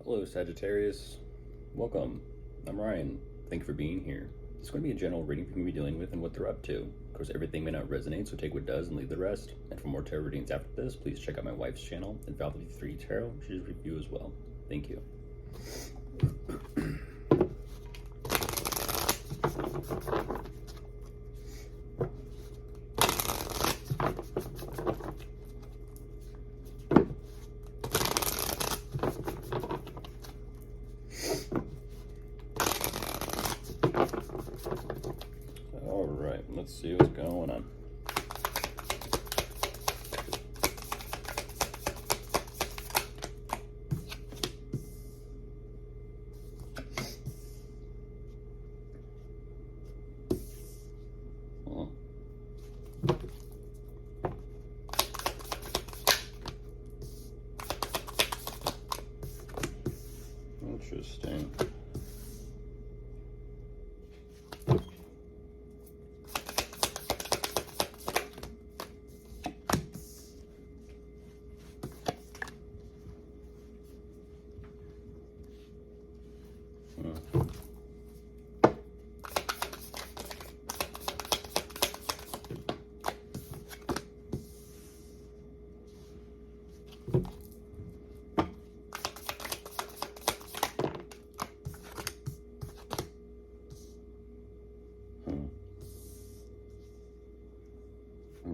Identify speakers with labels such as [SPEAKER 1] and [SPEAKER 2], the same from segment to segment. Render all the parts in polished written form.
[SPEAKER 1] Hello, Sagittarius. Welcome. I'm Ryan. Thank you for being here. It's going to be a general reading for who you're dealing with and what they're up to. Of course, everything may not resonate, so take what does and leave the rest. And for more tarot readings after this, please check out my wife's channel, Invalidity3 Tarot. She's review as well. Thank you. All right, let's see what's going on. Interesting.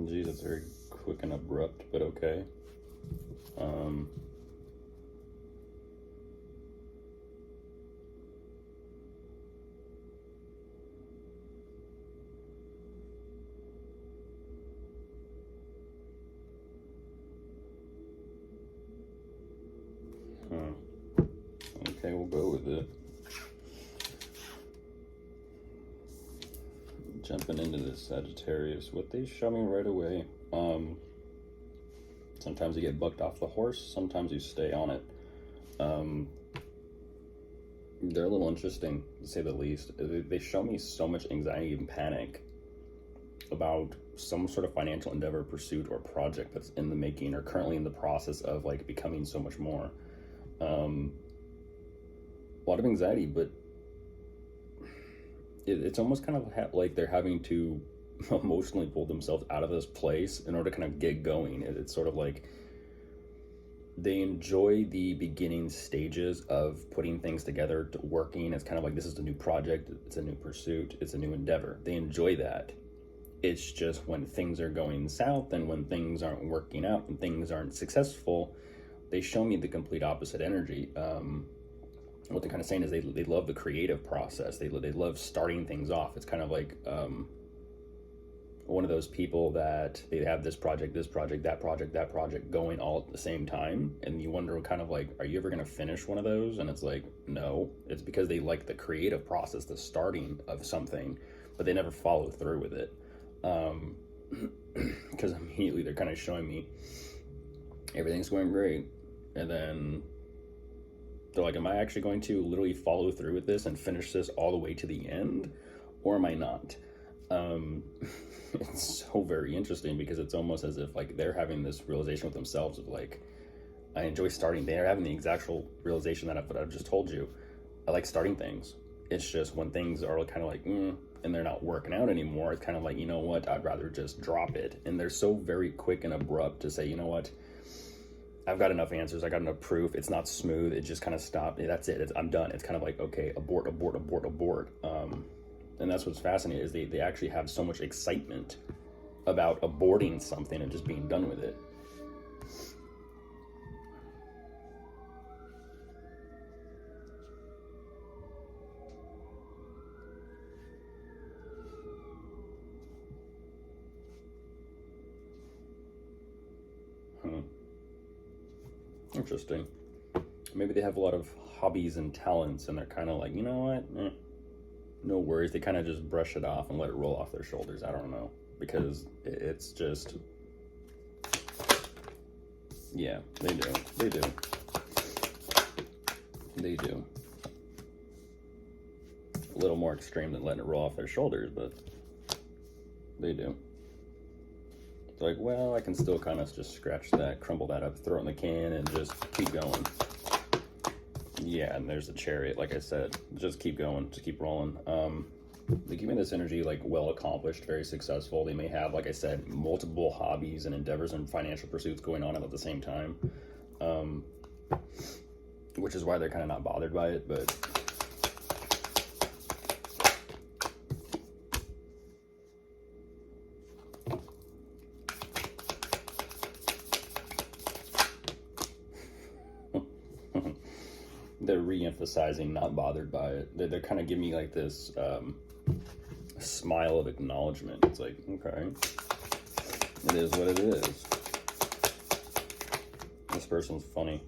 [SPEAKER 1] Geez, that's very quick and abrupt, but okay. Okay, we'll go with it. Jumping into this Sagittarius, what they show me right away. Sometimes you get bucked off the horse, sometimes you stay on it. They're a little interesting, to say the least. They show me so much anxiety and panic about some sort of financial endeavor, pursuit, or project that's in the making or currently in the process of like becoming so much more. A lot of anxiety, but it's almost kind of like they're having to emotionally pull themselves out of this place in order to kind of get going. It's sort of like they enjoy the beginning stages of putting things together, working. It's kind of like this is a new project, it's a new pursuit, it's a new endeavor. They enjoy that. It's just when things are going south and when things aren't working out and things aren't successful, they show me the complete opposite energy. What they're kind of saying is they love the creative process. They love starting things off. It's kind of like one of those people that they have this project, that project going all at the same time. And you wonder kind of like, are you ever going to finish one of those? And it's like, no, it's because they like the creative process, the starting of something, but they never follow through with it. Because immediately they're kind of showing me everything's going great. And then they're like, am I actually going to literally follow through with this and finish this all the way to the end? Or am I not? It's so very interesting because it's almost as if like they're having this realization with themselves of like, I enjoy starting. They're having the exact realization that I've just told you. I like starting things. It's just when things are kind of like, and they're not working out anymore, it's kind of like, you know what, I'd rather just drop it. And they're so very quick and abrupt to say, you know what, I've got enough answers, I got enough proof, it's not smooth, it just kind of stopped, that's it, I'm done. It's kind of like, okay, abort. And that's what's fascinating, is they actually have so much excitement about aborting something and just being done with it. Interesting. Maybe they have a lot of hobbies and talents and they're kind of like, you know what, no worries. They kind of just brush it off and let it roll off their shoulders. I don't know, because it's just, yeah, they do. A little more extreme than letting it roll off their shoulders, but they do. It's like, well, I can still kind of just scratch that, crumble that up, throw it in the can, and just keep going. Yeah, and there's the Chariot. Like I said, just keep going, just keep rolling. They give me this energy like well accomplished, very successful. They may have, like I said, multiple hobbies and endeavors and financial pursuits going on at the same time, which is why they're kind of not bothered by it. But they're re-emphasizing not bothered by it. They're kind of giving me like this smile of acknowledgement. It's like, okay, it is what it is. This person's funny.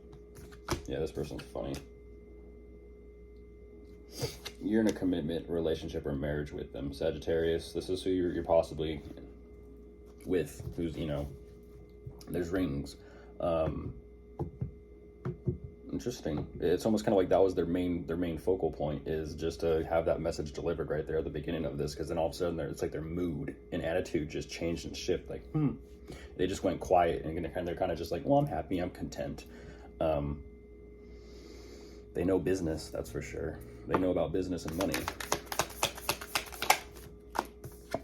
[SPEAKER 1] Yeah, this person's funny. You're in a commitment, relationship, or marriage with them. Sagittarius, this is who you're possibly with, who's, you know, there's rings. Interesting. It's almost kind of like that was their main focal point, is just to have that message delivered right there at the beginning of this, because then all of a sudden it's like their mood and attitude just changed and shifted. Like, they just went quiet, and they're kind of just like, well, I'm happy, I'm content. They know business, that's for sure. They know about business and money.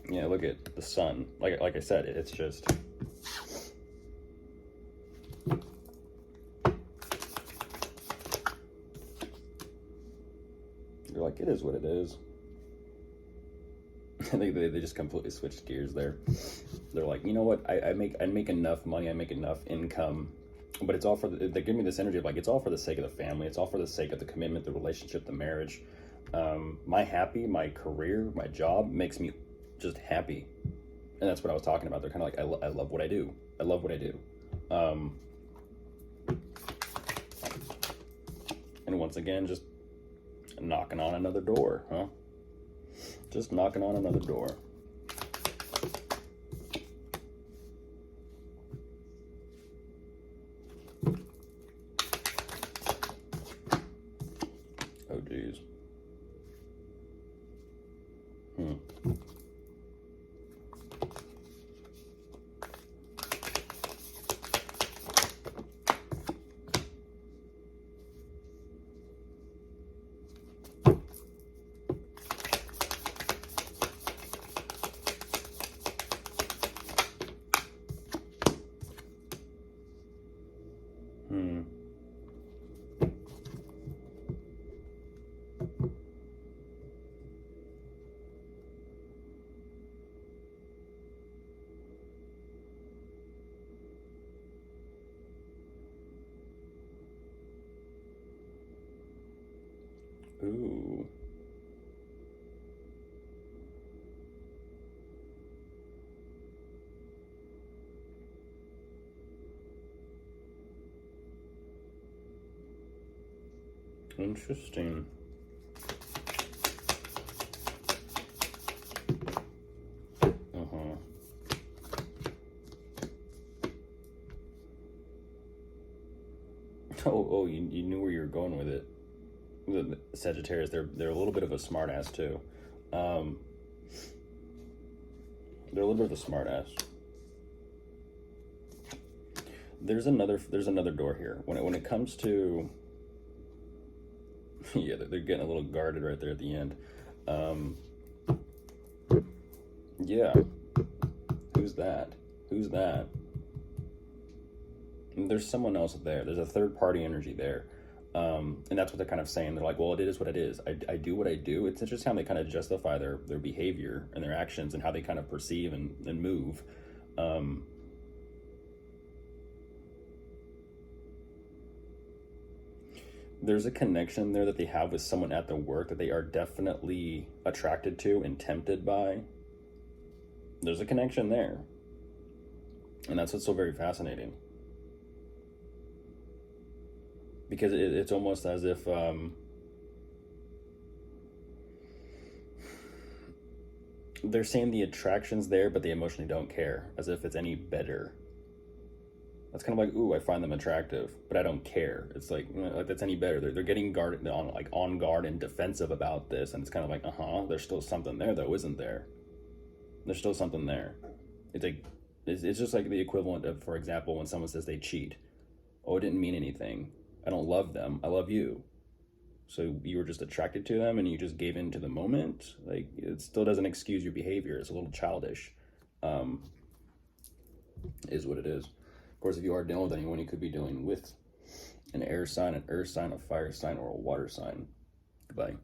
[SPEAKER 1] Yeah, look at the sun. Like I said, it's just. You're like, it is what it is. they just completely switched gears there. They're like, you know what? I make enough money. I make enough income, but it's all for they give me this energy of like, it's all for the sake of the family. It's all for the sake of the commitment, the relationship, the marriage. My career, my job makes me just happy, and that's what I was talking about. They're kind of like, I love what I do. I love what I do. And once again, just knocking on another door, huh? Just knocking on another door. Oh, geez. Ooh. Interesting. Oh, you knew where you were going with it. The Sagittarius, they're a little bit of a smartass too. They're a little bit of a smartass. There's another door here. When it comes to yeah, they're getting a little guarded right there at the end. Yeah. Who's that? Who's that? And there's someone else there. There's a third party energy there. And that's what they're kind of saying. They're like, well, it is what it is. I do what I do. It's interesting how they kind of justify their behavior and their actions and how they kind of perceive and move. There's a connection there that they have with someone at the work that they are definitely attracted to and tempted by. There's a connection there. And that's what's so very fascinating. Because it's almost as if they're saying the attraction's there, but they emotionally don't care, as if it's any better. That's kind of like, ooh, I find them attractive, but I don't care. It's like that's any better. They're getting guarded, on guard and defensive about this, and it's kind of like, there's still something there though, isn't there? There's still something there. It's like it's just like the equivalent of, for example, when someone says they cheat. Oh, it didn't mean anything. I don't love them. I love you. So you were just attracted to them and you just gave in to the moment. Like, it still doesn't excuse your behavior. It's a little childish, is what it is. Of course, if you are dealing with anyone, you could be dealing with an air sign, an earth sign, a fire sign, or a water sign. Goodbye.